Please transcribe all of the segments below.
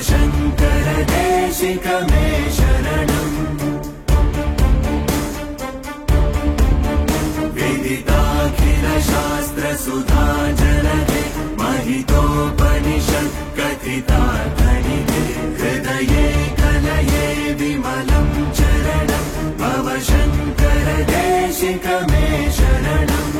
शंकर देशिक में शरणम् विदिताखिलशास्त्रसुधा जलधे महितोपनिषत् कथितार्थनिधे हृदये कलये विमलं चरणं भव शङ्कर देशिक मे शरणम्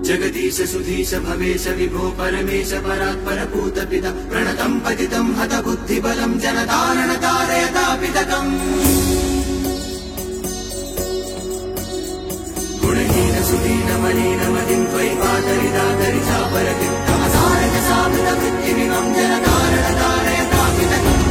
जगदीश सुधीश भवेश विभो परमेश परात्पर पूत पिता प्रणतं पतितं हत बुद्धिबलं जनतारण तारयतापितकम् गुणहीन सुदीन मलिन मदिं त्वयि पातरिदातरि चापरतिं तमसारक सामृत वृत्तिमिमं जनतारण तारयतापितकम्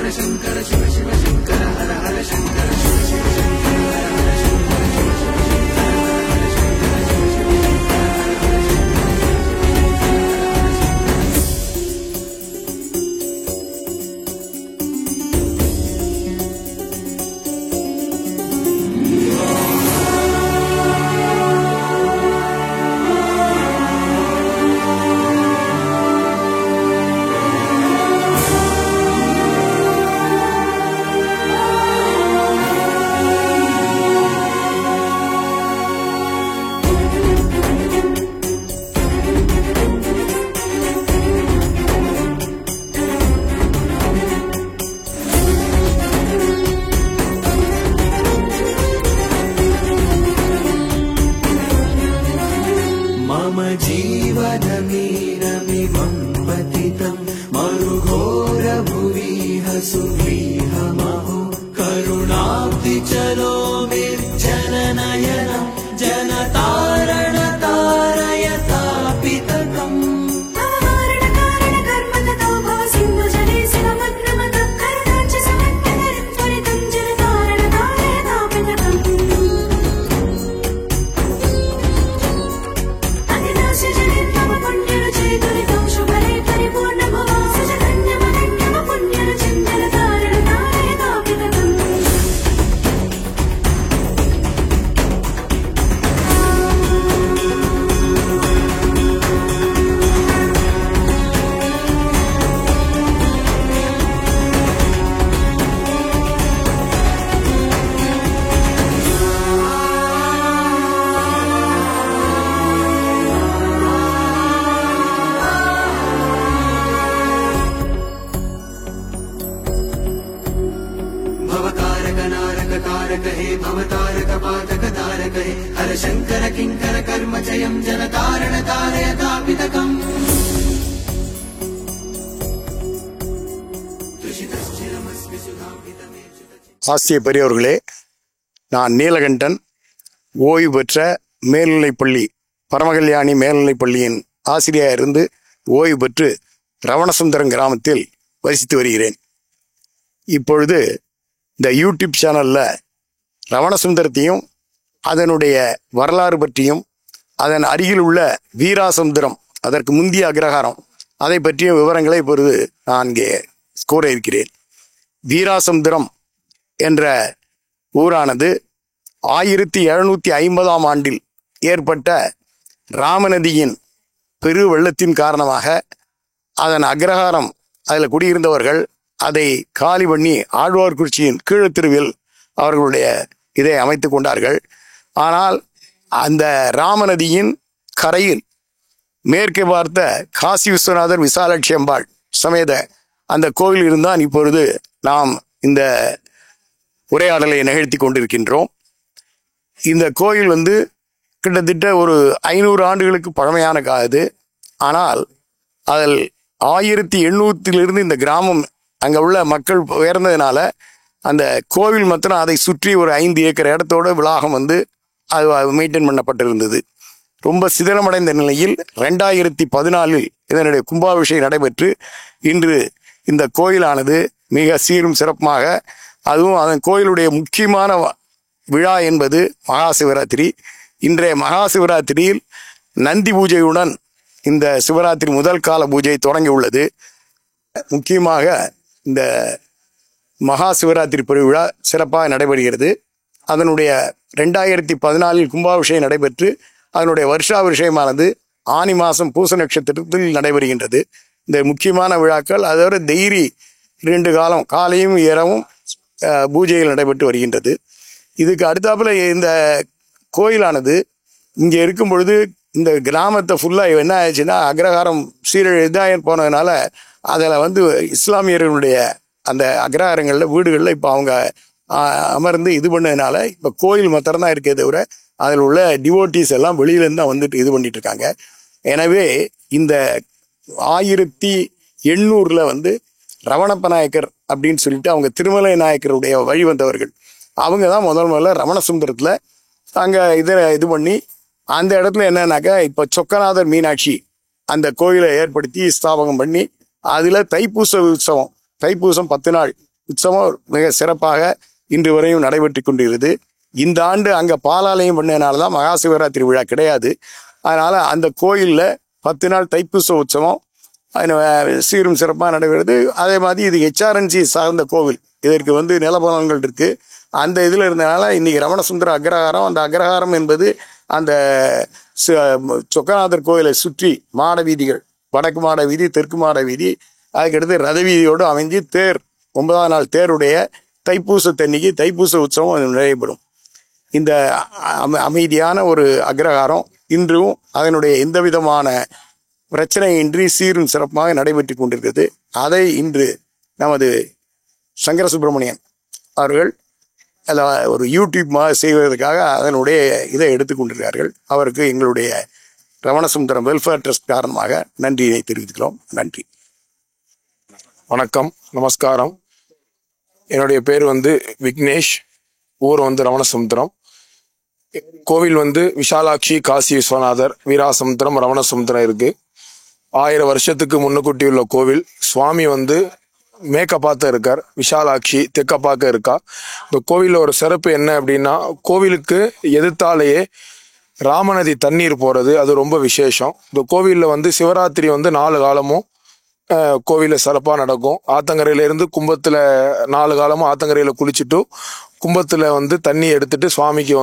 हर शंकर शिव शिव शंकर हर हर शंकर शिव शिव शंकर हर हर शंकर शिव शिव शंकर हर हर शंकर शिव शिव शंकर हर हर मम जीवनमीनमिमं पतितं मरुघोरभुविह सुव्रीहमहो करुणाब्धिचलो निर्जननयनं जनतारणतारयतापितकम् भवकारक हे भवतारक पातक तारक हे हर शंकर किंकर कर्म जयं जनतारण तारयतापितकम् ஆசிய பெரியவர்களே, நான் நீலகண்டன், ஓய்வு பெற்ற மேல்நிலைப்பள்ளி பரமகல்யாணி மேல்நிலைப்பள்ளியின் ஆசிரியராக இருந்து ஓய்வு பெற்று ரவணசுந்தரம் கிராமத்தில் வசித்து வருகிறேன். இப்பொழுது இந்த யூடியூப் சேனலில் ரவணசுந்தரத்தையும் அதனுடைய வரலாறு பற்றியும் அதன் அருகில் உள்ள வீராசமுத்திரம், அதற்கு முந்திய அக்ரஹாரம், அதை பற்றிய விவரங்களை இப்பொழுது நான் இங்கே கூற இருக்கிறேன். வீராசமுத்திரம் என்ற ஊரானது 1750ஆம் ஆண்டில் ஏற்பட்ட ராமநதியின் பெரு வெள்ளத்தின் காரணமாக அதன் அக்ரஹாரம், அதில் குடியிருந்தவர்கள் அதை காலி பண்ணி ஆழ்வார்குறிச்சியின் கீழத்திருவில் அவர்களுடைய இதை அமைத்து கொண்டார்கள். ஆனால் அந்த ராமநதியின் கரையில் மேற்கே பார்த்த காசி விஸ்வநாதர் விசாலாட்சி அம்பாள் சமேத அந்த கோவில் இருந்தான் இப்பொழுது நாம் இந்த உரையாடலை நிகழ்த்தி கொண்டிருக்கின்றோம். இந்த கோயில் கிட்டத்தட்ட ஒரு 500 ஆண்டுகளுக்கு பழமையான இது. ஆனால் அதில் 1800 இந்த கிராமம் அங்கே உள்ள மக்கள் உயர்ந்ததுனால அந்த கோவில் மாத்திரம் அதை சுற்றி ஒரு 5 ஏக்கர் இடத்தோட விளாகம் அது மெயின்டைன் பண்ணப்பட்டிருந்தது. ரொம்ப சிதிலமடைந்த நிலையில் 2014 இதனுடைய கும்பாபிஷேகம் நடைபெற்று இன்று இந்த கோயிலானது மிக சீரும் சிறப்புமாக, அதுவும் அதன் கோயிலுடைய முக்கியமான விழா என்பது மகா சிவராத்திரி. இன்றைய மகா சிவராத்திரியில் நந்தி பூஜையுடன் இந்த சிவராத்திரி முதல் கால பூஜை தொடங்கி உள்ளது. முக்கியமாக இந்த மகா சிவராத்திரி பெருவிழா சிறப்பாக நடைபெறுகிறது. அதனுடைய 2014 கும்பாபிஷேகம் நடைபெற்று அதனுடைய வருஷாபிஷேகமானது ஆனி மாதம் பூச நட்சத்திரத்தில் நடைபெறுகின்றது. இந்த முக்கியமான விழாக்கள் அதோட டெய்லி 2 காலம் காலையும் இரவும் பூஜைகள் நடைபெற்று வருகின்றது. இதுக்கு அடுத்தாப்புல இந்த கோயிலானது இங்கே இருக்கும் பொழுது இந்த கிராமத்தை ஃபுல்லாக என்ன ஆயிடுச்சுன்னா, அக்ரஹாரம் இதாக போனதுனால அதில் இஸ்லாமியர்களுடைய அந்த அக்ரஹாரங்களில் வீடுகளில் இப்போ அவங்க அமர்ந்து இது பண்ணதுனால இப்போ கோயில் மாத்திரம்தான் இருக்கே தவிர அதில் உள்ள டிவோட்டிஸ் எல்லாம் வெளியிலேருந்து தான் இது பண்ணிட்டு இருக்காங்க. எனவே இந்த 1800 ரவணப்ப நாயக்கர் அப்படின்னு சொல்லிட்டு அவங்க திருமலை நாயக்கருடைய வழி வந்தவர்கள், அவங்க தான் முதல்ல ரவணசுந்தரத்தில் அங்கே இது பண்ணி அந்த இடத்துல என்னன்னாக்கா இப்போ சொக்கநாதர் மீனாட்சி அந்த கோயிலை ஏற்படுத்தி ஸ்தாபகம் பண்ணி அதில் தைப்பூச உற்சவம், தைப்பூசம் 10 நாள் உற்சவம் மிக சிறப்பாக இன்று வரையும் நடைபெற்று கொண்டிருக்கிறது. இந்த ஆண்டு அங்கே பாலாலயம் பண்ணதுனால தான் மகா சிவராத்திரி விழா கிடையாது. அதனால் அந்த கோயிலில் 10 நாள் தைப்பூச உற்சவம் சீரும் சிறப்பாக நடைபெறுது. அதே மாதிரி இது HRNC சார்ந்த கோவில், இதற்கு நிலபலன்கள் இருக்குது. அந்த இதில் இருந்தனால இன்னைக்கு ரமணசுந்தர அக்ரஹாரம், அந்த அக்ரஹாரம் என்பது அந்த சொக்கநாதர் கோயிலை சுற்றி மாட வீதிகள், வடக்கு மாட வீதி, தெற்கு மாட வீதி, அதுக்கடுத்து ரத வீதியோடு அமைஞ்சு தேர் 9ஆம் நாள் தேருடைய தைப்பூசத்தன்னைக்கு தைப்பூச உற்சவம் நடைபெறும். இந்த அமைதியான ஒரு அக்ரஹாரம் இன்றும் அதனுடைய எந்த விதமான பிரச்சனையின்றி சீரும் சிறப்பாக நடைபெற்று கொண்டிருக்கிறது. அதை இன்று நமது சங்கர சுப்பிரமணியன் அவர்கள் ஒரு யூடியூப் செய்வதற்காக அதனுடைய இதை எடுத்துக்கொண்டிருக்கிறார்கள். அவருக்கு எங்களுடைய ரமணசுந்தரம் வெல்ஃபேர் ட்ரஸ்ட் காரணமாக நன்றியை தெரிவித்துக்கிறோம். நன்றி. வணக்கம், நமஸ்காரம். என்னுடைய பேர் விக்னேஷ். ஊர் ரமணசமுத்திரம். கோவில் விஷாலாட்சி, காசி விஸ்வநாதர், வீராசமுத்திரம், ரமணசமுத்திரம் இருக்கு. 1000 வருஷத்துக்கு முன்னுக்கூட்டி உள்ள கோவில். சுவாமி மேற்க பார்த்து இருக்கார், விஷாலாட்சி தெற்க பார்க்க இருக்கா. இந்த கோவிலில் ஒரு சிறப்பு என்ன அப்படின்னா, கோவிலுக்கு எதிர்த்தாலேயே ராமநதி தண்ணீர் போகிறது, அது ரொம்ப விசேஷம். இந்த கோவிலில் சிவராத்திரி 4 காலமும் கோவிலில் சிறப்பாக நடக்கும். ஆத்தங்கரையிலேருந்து கும்பத்தில் 4 காலமும் ஆத்தங்கரையில் குளிச்சுட்டு கும்பத்தில் தண்ணி எடுத்துட்டு சுவாமிக்கு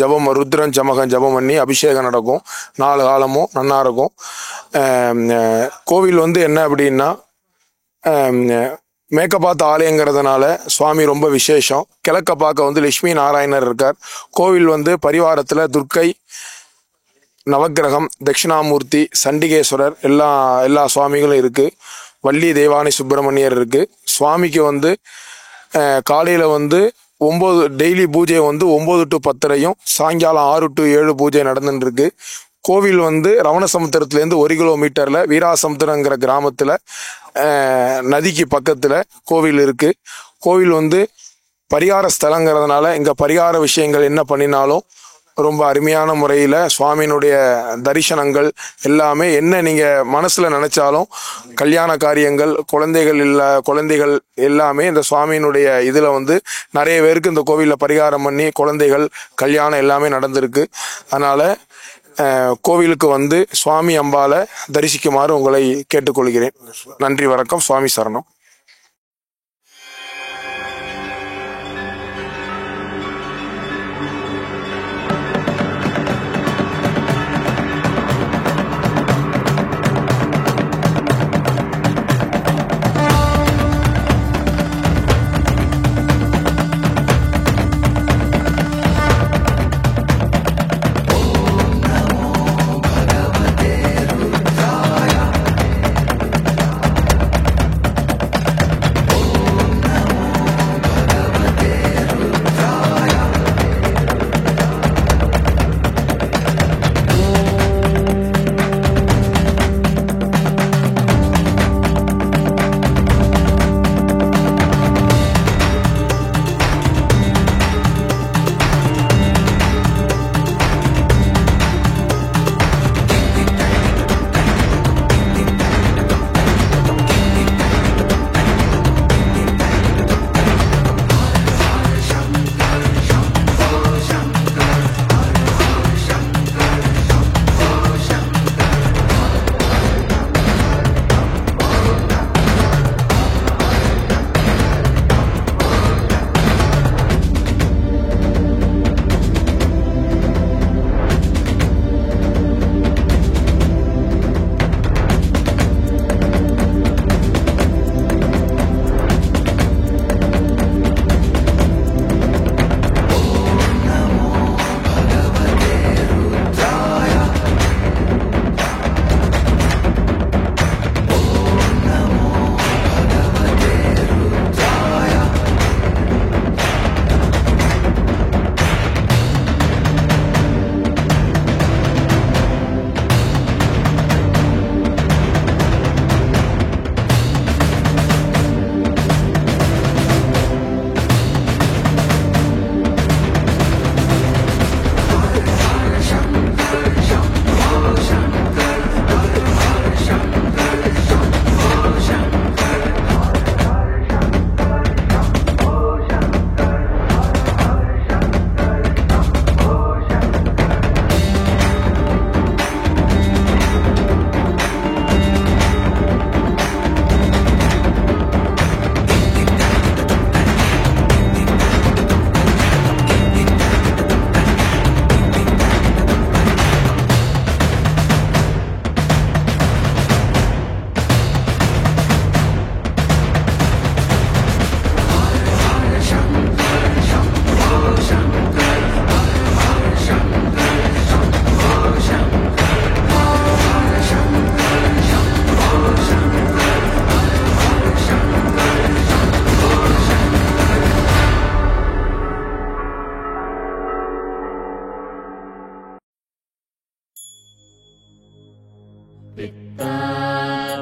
ஜபம், ருத்ரன் ஜமகம் ஜபம் பண்ணி அபிஷேகம் நடக்கும். 4 காலமும் நல்லா இருக்கும். கோவில் என்ன அப்படின்னா, மேற்க பார்த்த ஆலயங்கிறதுனால சுவாமி ரொம்ப விசேஷம். கிழக்க பார்க்க லட்சுமி நாராயணர் இருக்கார். கோவில் பரிவாரத்தில் துர்க்கை, நவக்கிரகம், தட்சிணாமூர்த்தி, சண்டிகேஸ்வரர் எல்லா சுவாமிகளும் இருக்கு. வள்ளி தெய்வானை சுப்பிரமணியர் இருக்கு. சுவாமிக்கு காலையில் 9 டெய்லி பூஜை 9 to 10 சாயங்காலம் 6 to 7 பூஜை நடந்துட்டு இருக்கு. கோவில் ரமணசமுத்திரத்துலேருந்து 1 கிலோமீட்டர்ல வீராசமுத்திரங்கிற கிராமத்துல நதிக்கு பக்கத்துல கோவில் இருக்கு. கோவில் பரிகார ஸ்தலங்கிறதுனால இங்க பரிகார விஷயங்கள் என்ன பண்ணினாலும் ரொம்ப அருமையான முறையில் சுவாமியினுடைய தரிசனங்கள் எல்லாமே என்ன நீங்கள் மனசில் நினச்சாலும் கல்யாண காரியங்கள், குழந்தைகள் எல்லாமே இந்த சுவாமியினுடைய இதில் நிறைய பேருக்கு இந்த கோவிலில் பரிகாரம் பண்ணி குழந்தைகள் கல்யாணம் எல்லாமே நடந்திருக்கு. அதனால் கோவிலுக்கு சுவாமி அம்பாலை தரிசிக்குமாறு உங்களை கேட்டுக்கொள்கிறேன். நன்றி, வணக்கம். சுவாமி சரணம்.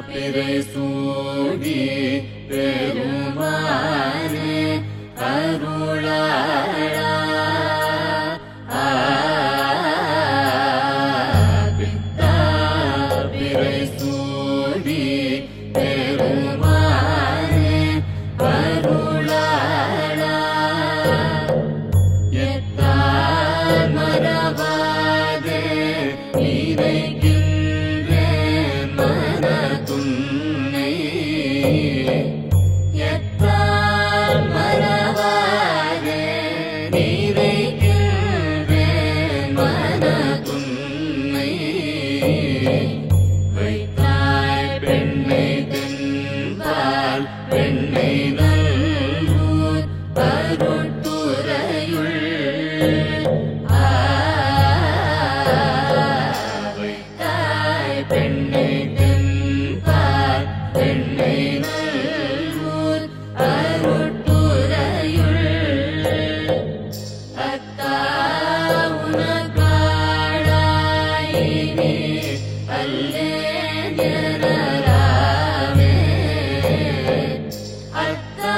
பிறை சூடி பெருமானே அருளாளா பித்தா பிறை சூடி பெருமானே அருளாளா எத்தார் மரபாதே இறைகின்றேன் மனதுன்னை எத்தார் மரபாதே இறைகின்றேன் மனதுன்னை வைத்தாய் பெண்ணை தென்பால் பெண்ணை நல்லூர் அருட்டுரையுள் வைத்தாய் பெண்ணை தென்பால் பெண்ணை நல்லூர் அருட்டுரையுள் அத்தா உனக்காளாயினி அல்லேன் எனலாமே அத்தா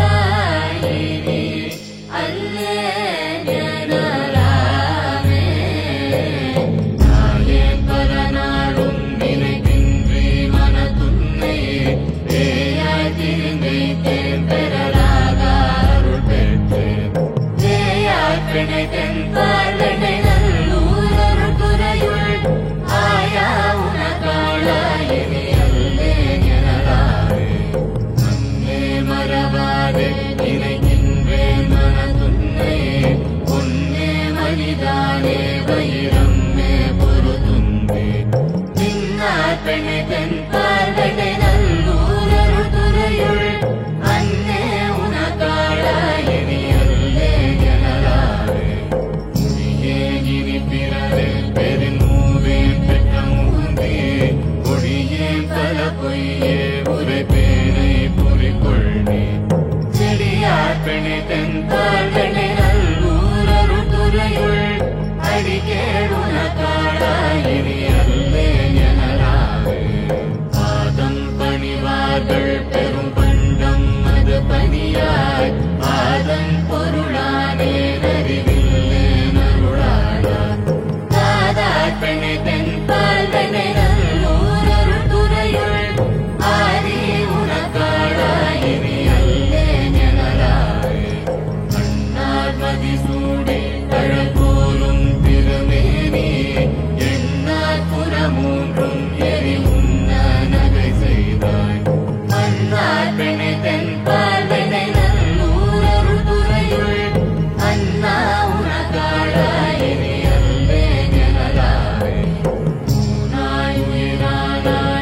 உனக்காளாயினி அல்லேன் எனலாமே நாயேன் பல நாளும் நினைக்கின்றே மனதுன்னை தேயாய் திருந்தைத்தேன் பெறலாக அருள் பெற்றேன் தேயாய் பிணை தென்பால் வெண்ணை நல்லூர் அருட்டுரையுள் ஆயா உனக்காளாயினி அல்லேன் எனலாமே மன்னே மறவாதே நினைக்கின்றேன் மனதுன்னை பொன்னே மணிதானே வைரம்மே பொருதுந்தே நின்னார் பெண்ணை தென்பால் வெண்ணை நல்லூர் அருட்டுரையுள் அன்னே உனக்காளாயினி அல்லேன் எனலாமே முடியே இனி பிறவே பெருமூவேன் பெற்ற மூந்தே கொடியேன் பல பொய்யே உரைப்பேனை புரிகொள்னே செடியார் பெண்ணை தென்பால் வெண்ணை நல்லூர் அருட்டுரையுள் அடிகேள் உனக்காளாயினி அல்லேன் எனலாமே பாதம் பணிவார்கள் பெரும் பண்டம் அது பணியாய் பாதம் பொருளானே அறிவில்லேன் அருளாளா தாதார் பெண்ணை தென்பால் வெண்ணை நல்லூர் அருட்டுரையுள் ஆதி உனக்காளாயினி அல்லேன் எனலாமே கண்ணார் மதிசூடி கழல்போலும் திருமேனி எண்ணார் புறமூன்றும் எரி உண்ண நகை செய்தாய் மன்னார் பெண்ணை தென்பால் வெண்ணை நல்லூர் அருட்டுரையுள் அண்ணா உனக்காளாயினி அல்லேன் எனலாமே ஊனாய் உயிரானாய்